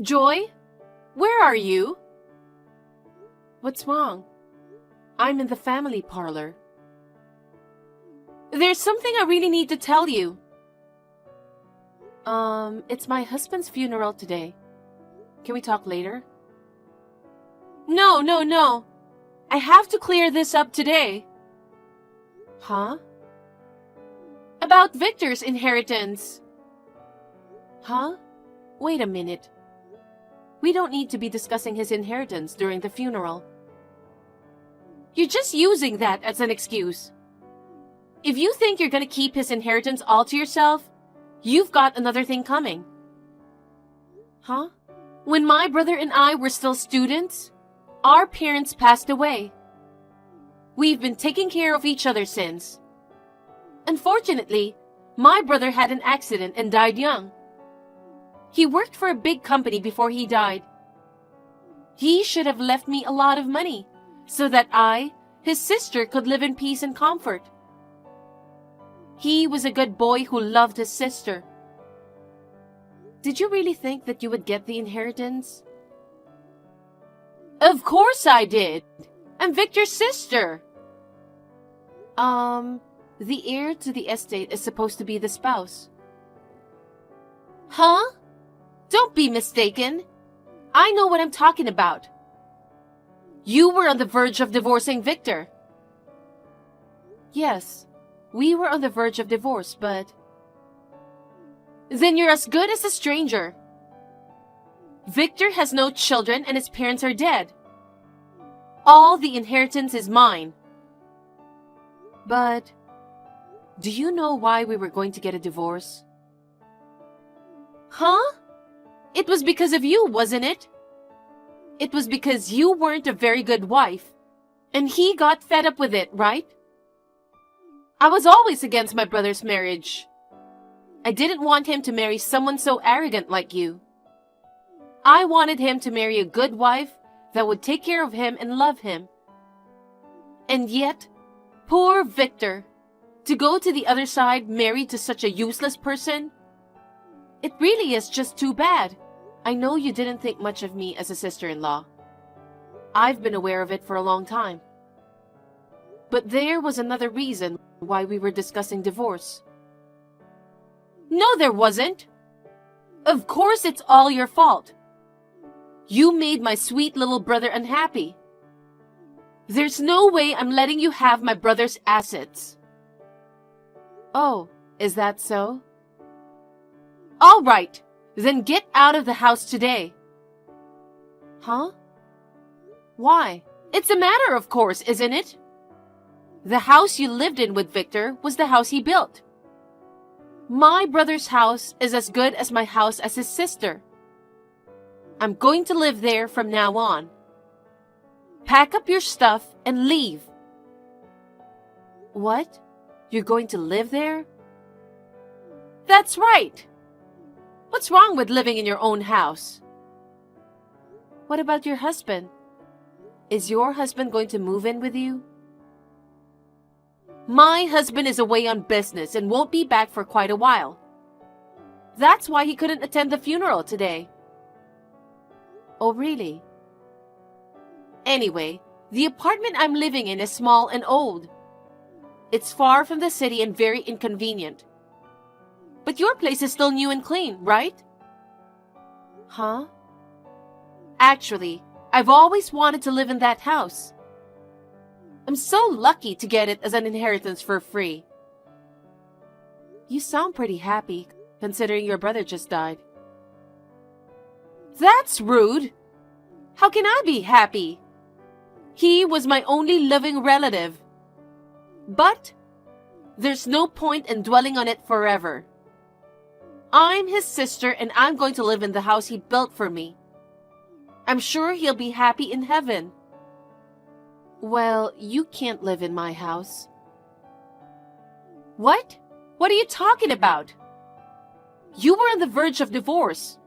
Joy? Where are you? What's wrong? I'm in the family parlor. There's something I really need to tell you. It's my husband's funeral today. Can we talk later? No. I have to clear this up today. Huh? About Victor's inheritance. Huh? Wait a minute. We don't need to be discussing his inheritance during the funeral. You're just using that as an excuse. If you think you're gonna keep his inheritance all to yourself, you've got another thing coming. Huh? When my brother and I were still students, our parents passed away. We've been taking care of each other since. Unfortunately, my brother had an accident and died young. He worked for a big company before he died. He should have left me a lot of money so that I, his sister, could live in peace and comfort. He was a good boy who loved his sister. Did you really think that you would get the inheritance? Of course I did. I'm Victor's sister. The heir to the estate is supposed to be the spouse. Huh? Don't be mistaken. I know what I'm talking about. You were on the verge of divorcing Victor. Yes, we were on the verge of divorce, but... Then you're as good as a stranger. Victor has no children and his parents are dead. All the inheritance is mine. But... do you know why we were going to get a divorce? Huh? It was because of you, wasn't it? It was because you weren't a very good wife, and he got fed up with it, right? I was always against my brother's marriage. I didn't want him to marry someone so arrogant like you. I wanted him to marry a good wife that would take care of him and love him. And yet, poor Victor, to go to the other side married to such a useless person, it really is just too bad. I know you didn't think much of me as a sister-in-law. I've been aware of it for a long time. But there was another reason why we were discussing divorce. No, there wasn't. Of course it's all your fault. You made my sweet little brother unhappy. There's no way I'm letting you have my brother's assets. Oh, is that so? All right, then get out of the house today. Huh? Why? It's a matter of course, isn't it? The house you lived in with Victor was the house he built. My brother's house is as good as my house as his sister. I'm going to live there from now on. Pack up your stuff and leave. What? You're going to live there? That's right. What's wrong with living in your own house? What about your husband? Is your husband going to move in with you? My husband is away on business and won't be back for quite a while. That's why he couldn't attend the funeral today. Oh, really? Anyway, the apartment I'm living in is small and old. It's far from the city and very inconvenient. But your place is still new and clean, right? Huh? Actually, I've always wanted to live in that house. I'm so lucky to get it as an inheritance for free. You sound pretty happy, considering your brother just died. That's rude. How can I be happy? He was my only living relative. But there's no point in dwelling on it forever. I'm his sister and I'm going to live in the house he built for me. I'm sure he'll be happy in heaven. Well, you can't live in my house. What? What are you talking about? You were on the verge of divorce.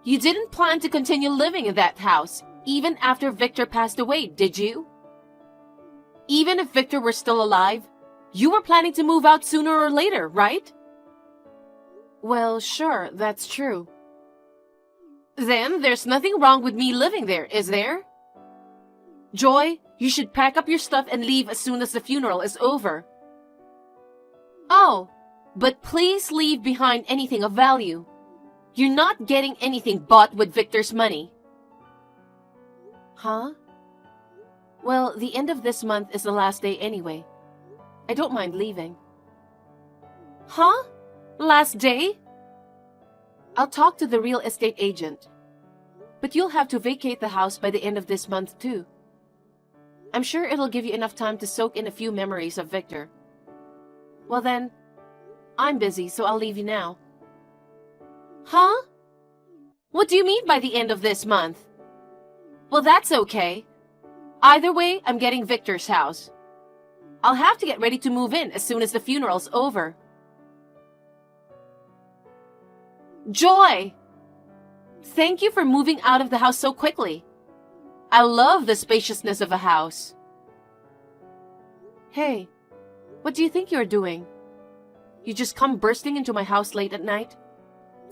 You didn't plan to continue living in that house, even after Victor passed away, did you? Even if Victor were still alive, you were planning to move out sooner or later, right? Well, sure, that's true. Then there's nothing wrong with me living there, is there? Joy, you should pack up your stuff and leave as soon as the funeral is over. Oh, but please leave behind anything of value. You're not getting anything bought with Victor's money. Huh? Well, the end of this month is the last day anyway. I don't mind leaving. Huh? Last day? I'll talk to the real estate agent. But you'll have to vacate the house by the end of this month too. I'm sure it'll give you enough time to soak in a few memories of Victor. Well then, I'm busy, so I'll leave you now. Huh? What do you mean by the end of this month? Well, that's okay. Either way, I'm getting Victor's house. I'll have to get ready to move in as soon as the funeral's over. Joy! Thank you for moving out of the house so quickly. I love the spaciousness of a house. Hey, what do you think you're doing? You just come bursting into my house late at night,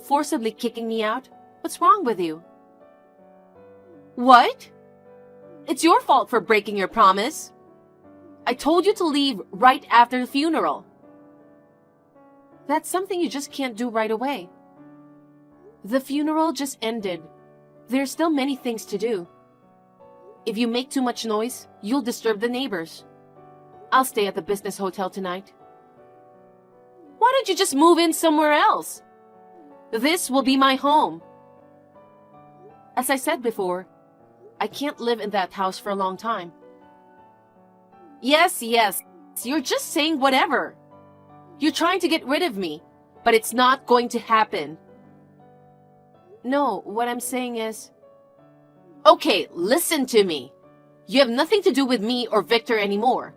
forcibly kicking me out? What's wrong with you? What? It's your fault for breaking your promise. I told you to leave right after the funeral. That's something you just can't do right away. The funeral just ended. There's still many things to do. If you make too much noise, you'll disturb the neighbors. I'll stay at the business hotel tonight. Why don't you just move in somewhere else? This will be my home. As I said before, I can't live in that house for a long time. Yes, you're just saying whatever. You're trying to get rid of me, but it's not going to happen. No, what I'm saying is... Okay, listen to me. You have nothing to do with me or Victor anymore.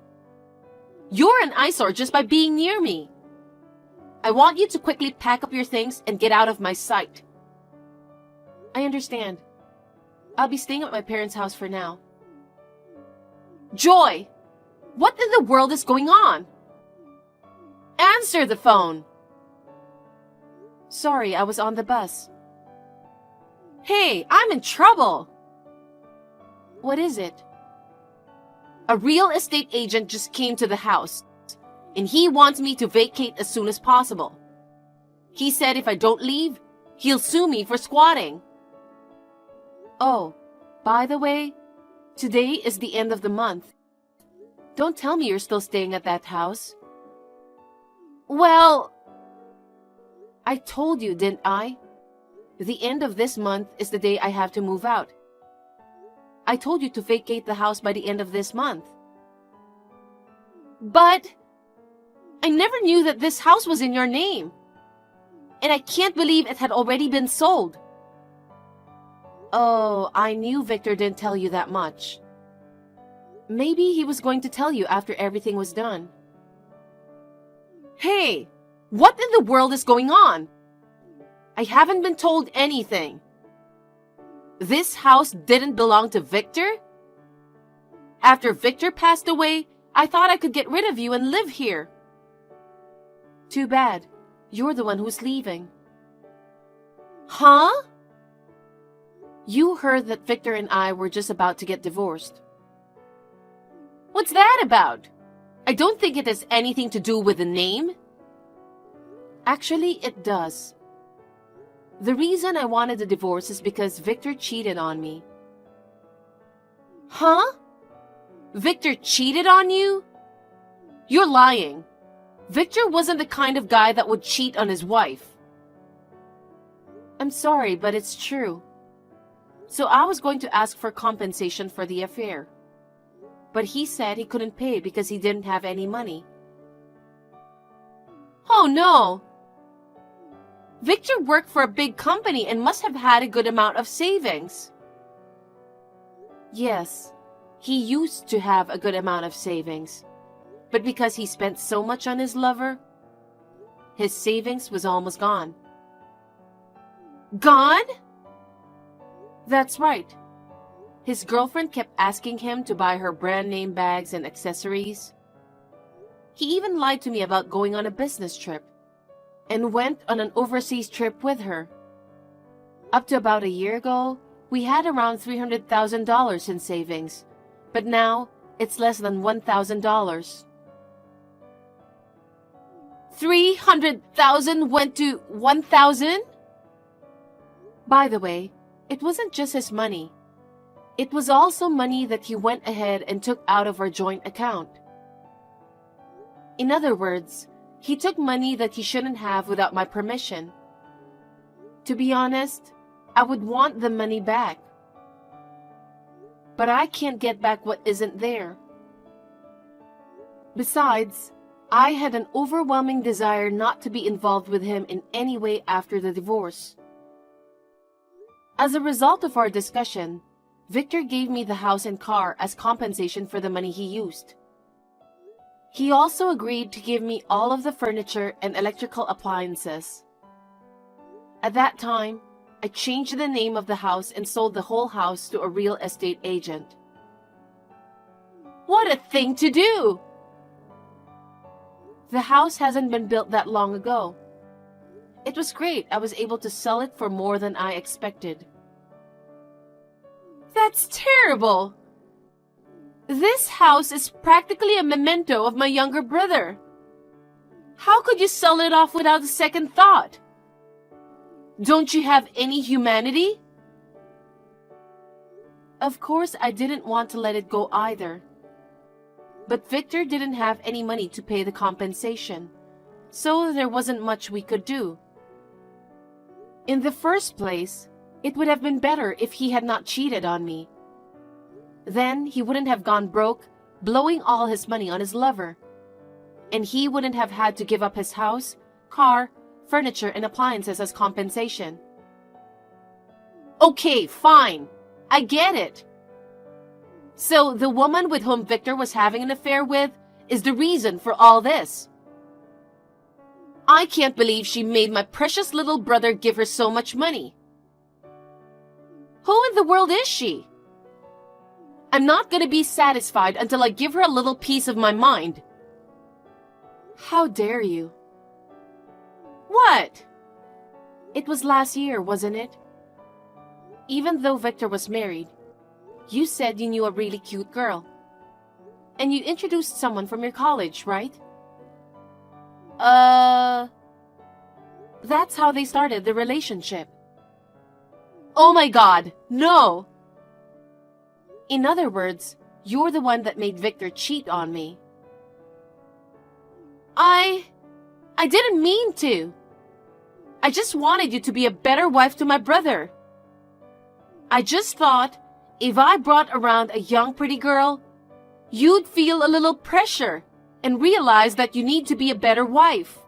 You're an eyesore just by being near me. I want you to quickly pack up your things and get out of my sight. I understand. I'll be staying at my parents' house for now. Joy! What in the world is going on? Answer the phone! Sorry, I was on the bus. Hey, I'm in trouble! What is it? A real estate agent just came to the house, and he wants me to vacate as soon as possible. He said if I don't leave, he'll sue me for squatting. Oh, by the way, today is the end of the month. Don't tell me you're still staying at that house. Well, I told you, didn't I? The end of this month is the day I have to move out. I told you to vacate the house by the end of this month. But I never knew that this house was in your name. And I can't believe it had already been sold. Oh, I knew Victor didn't tell you that much. Maybe he was going to tell you after everything was done. Hey, what in the world is going on? I haven't been told anything. This house didn't belong to Victor? After Victor passed away, I thought I could get rid of you and live here. Too bad. You're the one who's leaving. Huh? You heard that Victor and I were just about to get divorced. What's that about? I don't think it has anything to do with the name. Actually, it does. The reason I wanted a divorce is because Victor cheated on me. Huh? Victor cheated on you? You're lying. Victor wasn't the kind of guy that would cheat on his wife. I'm sorry, but it's true. So I was going to ask for compensation for the affair. But he said he couldn't pay because he didn't have any money. Oh no! Victor worked for a big company and must have had a good amount of savings. Yes, he used to have a good amount of savings. But because he spent so much on his lover, his savings was almost gone. Gone? That's right. His girlfriend kept asking him to buy her brand name bags and accessories. He even lied to me about going on a business trip and went on an overseas trip with her. Up to about a year ago, we had around $300,000 in savings, but now it's less than $1,000. 300,000 went to 1,000? By the way, it wasn't just his money. It was also money that he went ahead and took out of our joint account. In other words, he took money that he shouldn't have without my permission. To be honest, I would want the money back. But I can't get back what isn't there. Besides, I had an overwhelming desire not to be involved with him in any way after the divorce. As a result of our discussion, Victor gave me the house and car as compensation for the money he used. He also agreed to give me all of the furniture and electrical appliances. At that time, I changed the name of the house and sold the whole house to a real estate agent. What a thing to do! The house hasn't been built that long ago. It was great. I was able to sell it for more than I expected. That's terrible! This house is practically a memento of my younger brother. How could you sell it off without a second thought? Don't you have any humanity? Of course, I didn't want to let it go either. But Victor didn't have any money to pay the compensation, so there wasn't much we could do. In the first place, it would have been better if he had not cheated on me. Then he wouldn't have gone broke, blowing all his money on his lover. And he wouldn't have had to give up his house, car, furniture, and appliances as compensation. Okay, fine. I get it. So the woman with whom Victor was having an affair with is the reason for all this. I can't believe she made my precious little brother give her so much money. Who in the world is she? I'm not going to be satisfied until I give her a little piece of my mind. How dare you? What? It was last year, wasn't it? Even though Victor was married, you said you knew a really cute girl. And you introduced someone from your college, right? That's how they started the relationship. Oh my God, no! In other words, you're the one that made Victor cheat on me. I didn't mean to. I just wanted you to be a better wife to my brother. I just thought, if I brought around a young pretty girl, you'd feel a little pressure and realize that you need to be a better wife.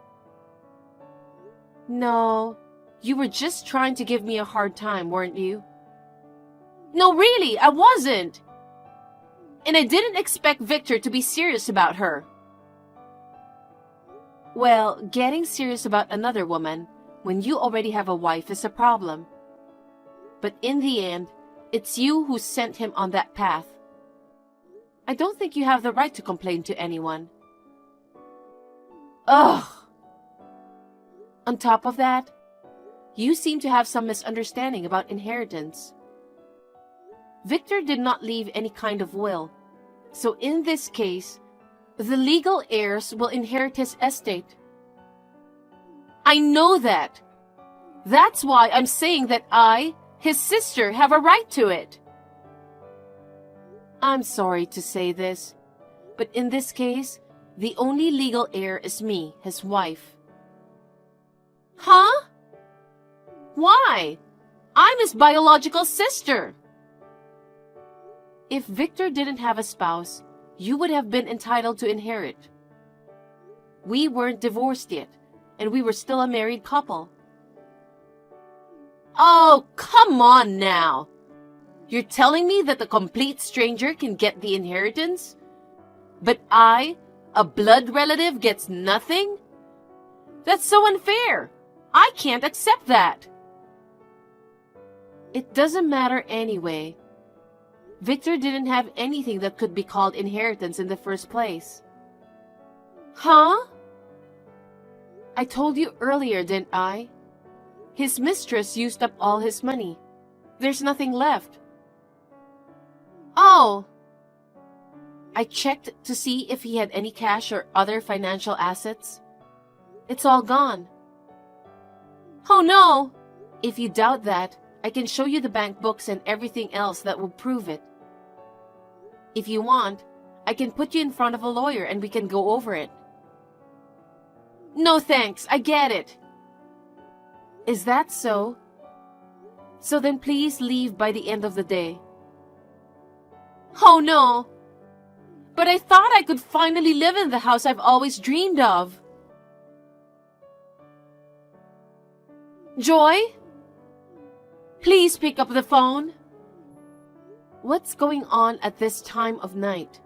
No, you were just trying to give me a hard time, weren't you? No, really, I wasn't. And I didn't expect Victor to be serious about her. Well, getting serious about another woman when you already have a wife is a problem. But in the end, it's you who sent him on that path. I don't think you have the right to complain to anyone. Ugh! On top of that, you seem to have some misunderstanding about inheritance. Victor did not leave any kind of will, so in this case, the legal heirs will inherit his estate. I know that. That's why I'm saying that I, his sister, have a right to it. I'm sorry to say this, but in this case, the only legal heir is me, his wife. Huh? Why? I'm his biological sister. If Victor didn't have a spouse, you would have been entitled to inherit. We weren't divorced yet, and we were still a married couple. Oh, come on now. You're telling me that a complete stranger can get the inheritance? But I, a blood relative, gets nothing? That's so unfair. I can't accept that. It doesn't matter anyway. Victor didn't have anything that could be called inheritance in the first place. Huh? I told you earlier, didn't I? His mistress used up all his money. There's nothing left. Oh! I checked to see if he had any cash or other financial assets. It's all gone. Oh no! If you doubt that, I can show you the bank books and everything else that will prove it. If you want, I can put you in front of a lawyer and we can go over it. No thanks, I get it. Is that so? So then please leave by the end of the day. Oh no! But I thought I could finally live in the house I've always dreamed of. Joy? Please pick up the phone. What's going on at this time of night?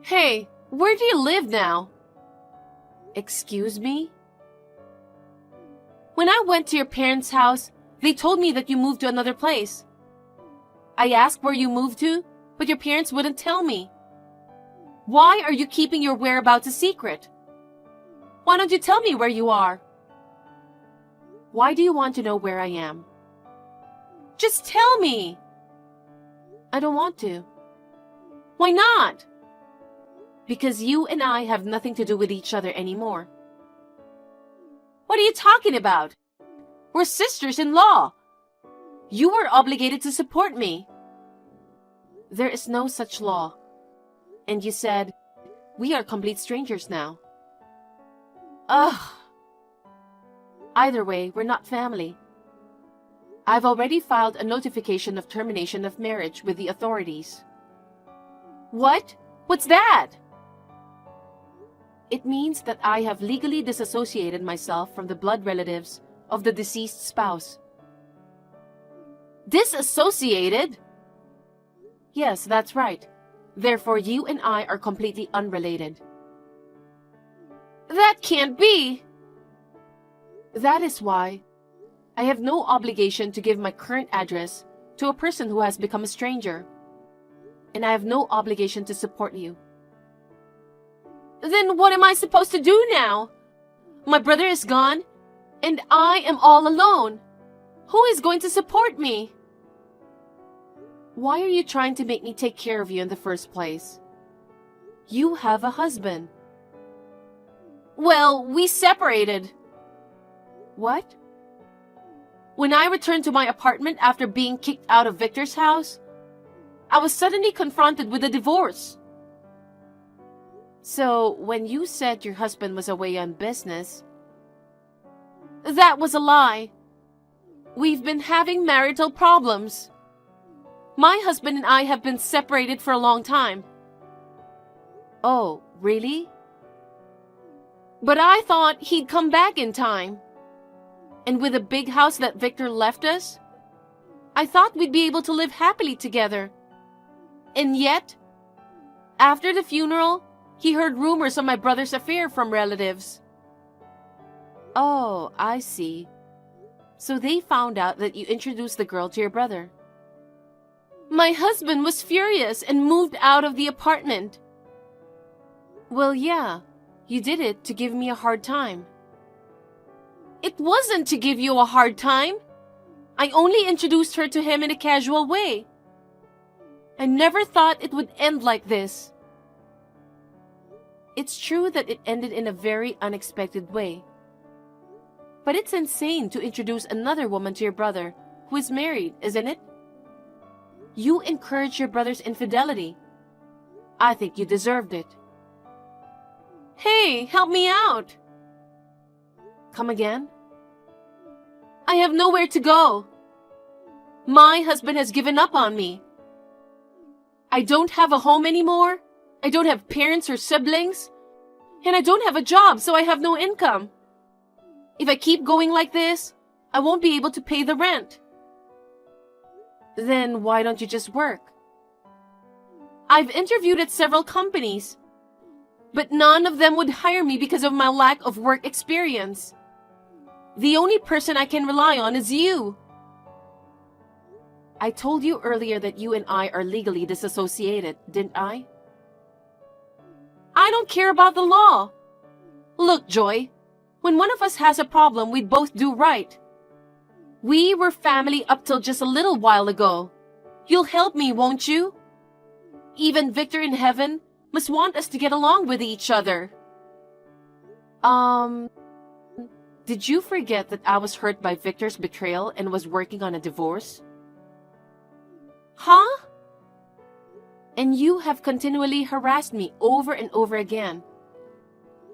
Hey, where do you live now? Excuse me? When I went to your parents' house, they told me that you moved to another place. I asked where you moved to, but your parents wouldn't tell me. Why are you keeping your whereabouts a secret? Why don't you tell me where you are? Why do you want to know where I am? Just tell me! I don't want to. Why not? Because you and I have nothing to do with each other anymore. What are you talking about? We're sisters-in-law. You were obligated to support me. There is no such law. And you said, we are complete strangers now. Ugh. Either way, we're not family. I've already filed a notification of termination of marriage with the authorities. What? What's that? It means that I have legally disassociated myself from the blood relatives of the deceased spouse. Disassociated? Yes, that's right. Therefore, you and I are completely unrelated. That can't be! That is why I have no obligation to give my current address to a person who has become a stranger. And I have no obligation to support you. Then what am I supposed to do now? My brother is gone, and I am all alone. Who is going to support me? Why are you trying to make me take care of you in the first place? You have a husband. Well, we separated. What? When I returned to my apartment after being kicked out of Victor's house, I was suddenly confronted with a divorce. So, when you said your husband was away on business, that was a lie. We've been having marital problems. My husband and I have been separated for a long time. Oh, really? But I thought he'd come back in time. And with the big house that Victor left us, I thought we'd be able to live happily together. And yet, after the funeral, he heard rumors of my brother's affair from relatives. Oh, I see. So they found out that you introduced the girl to your brother. My husband was furious and moved out of the apartment. Well, yeah, you did it to give me a hard time. It wasn't to give you a hard time. I only introduced her to him in a casual way. I never thought it would end like this. It's true that it ended in a very unexpected way. But it's insane to introduce another woman to your brother who is married, isn't it? You encouraged your brother's infidelity. I think you deserved it. Hey, help me out! Come again? I have nowhere to go. My husband has given up on me. I don't have a home anymore. I don't have parents or siblings. And I don't have a job, so I have no income. If I keep going like this, I won't be able to pay the rent. Then why don't you just work? I've interviewed at several companies, but none of them would hire me because of my lack of work experience. The only person I can rely on is you. I told you earlier that you and I are legally disassociated, didn't I? I don't care about the law. Look, Joy, When one of us has a problem, we'd both do right. We were family up till just a little while ago. You'll help me, won't you? Even Victor in heaven must want us to get along with each other. Did you forget that I was hurt by Victor's betrayal and was working on a divorce? Huh? And you have continually harassed me over and over again.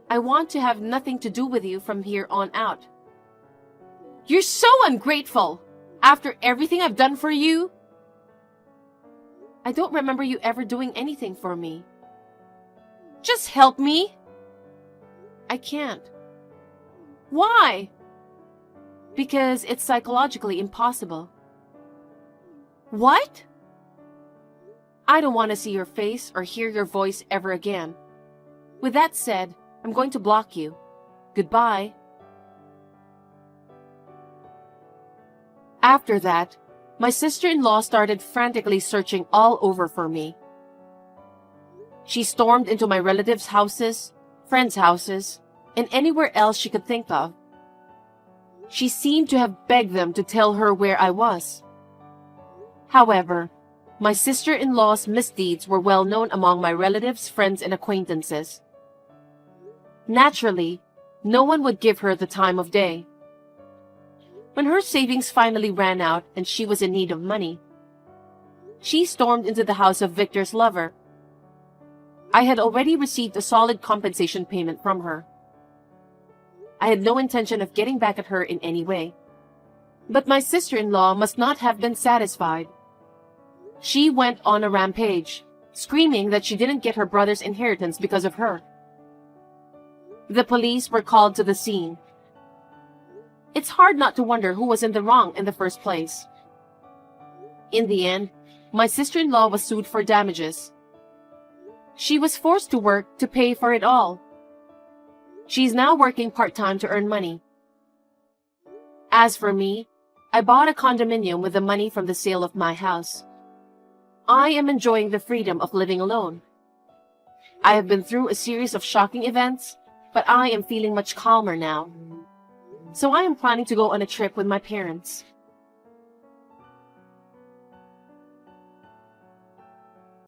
I want to have nothing to do with you from here on out. You're so ungrateful! After everything I've done for you? I don't remember you ever doing anything for me. Just help me! I can't. Why? Because it's psychologically impossible. What? I don't want to see your face or hear your voice ever again. With that said, I'm going to block you. Goodbye. After that, my sister-in-law started frantically searching all over for me. She stormed into my relatives' houses, friends' houses, and anywhere else she could think of. She seemed to have begged them to tell her where I was. However, my sister-in-law's misdeeds were well known among my relatives, friends, and acquaintances. Naturally, no one would give her the time of day. When her savings finally ran out and she was in need of money, she stormed into the house of Victor's lover. I had already received a solid compensation payment from her. I had no intention of getting back at her in any way. But my sister-in-law must not have been satisfied. She went on a rampage, screaming that she didn't get her brother's inheritance because of her. The police were called to the scene. It's hard not to wonder who was in the wrong in the first place. In the end, my sister-in-law was sued for damages. She was forced to work to pay for it all. She's now working part-time to earn money. As for me, I bought a condominium with the money from the sale of my house. I am enjoying the freedom of living alone. I have been through a series of shocking events, but I am feeling much calmer now. So I am planning to go on a trip with my parents.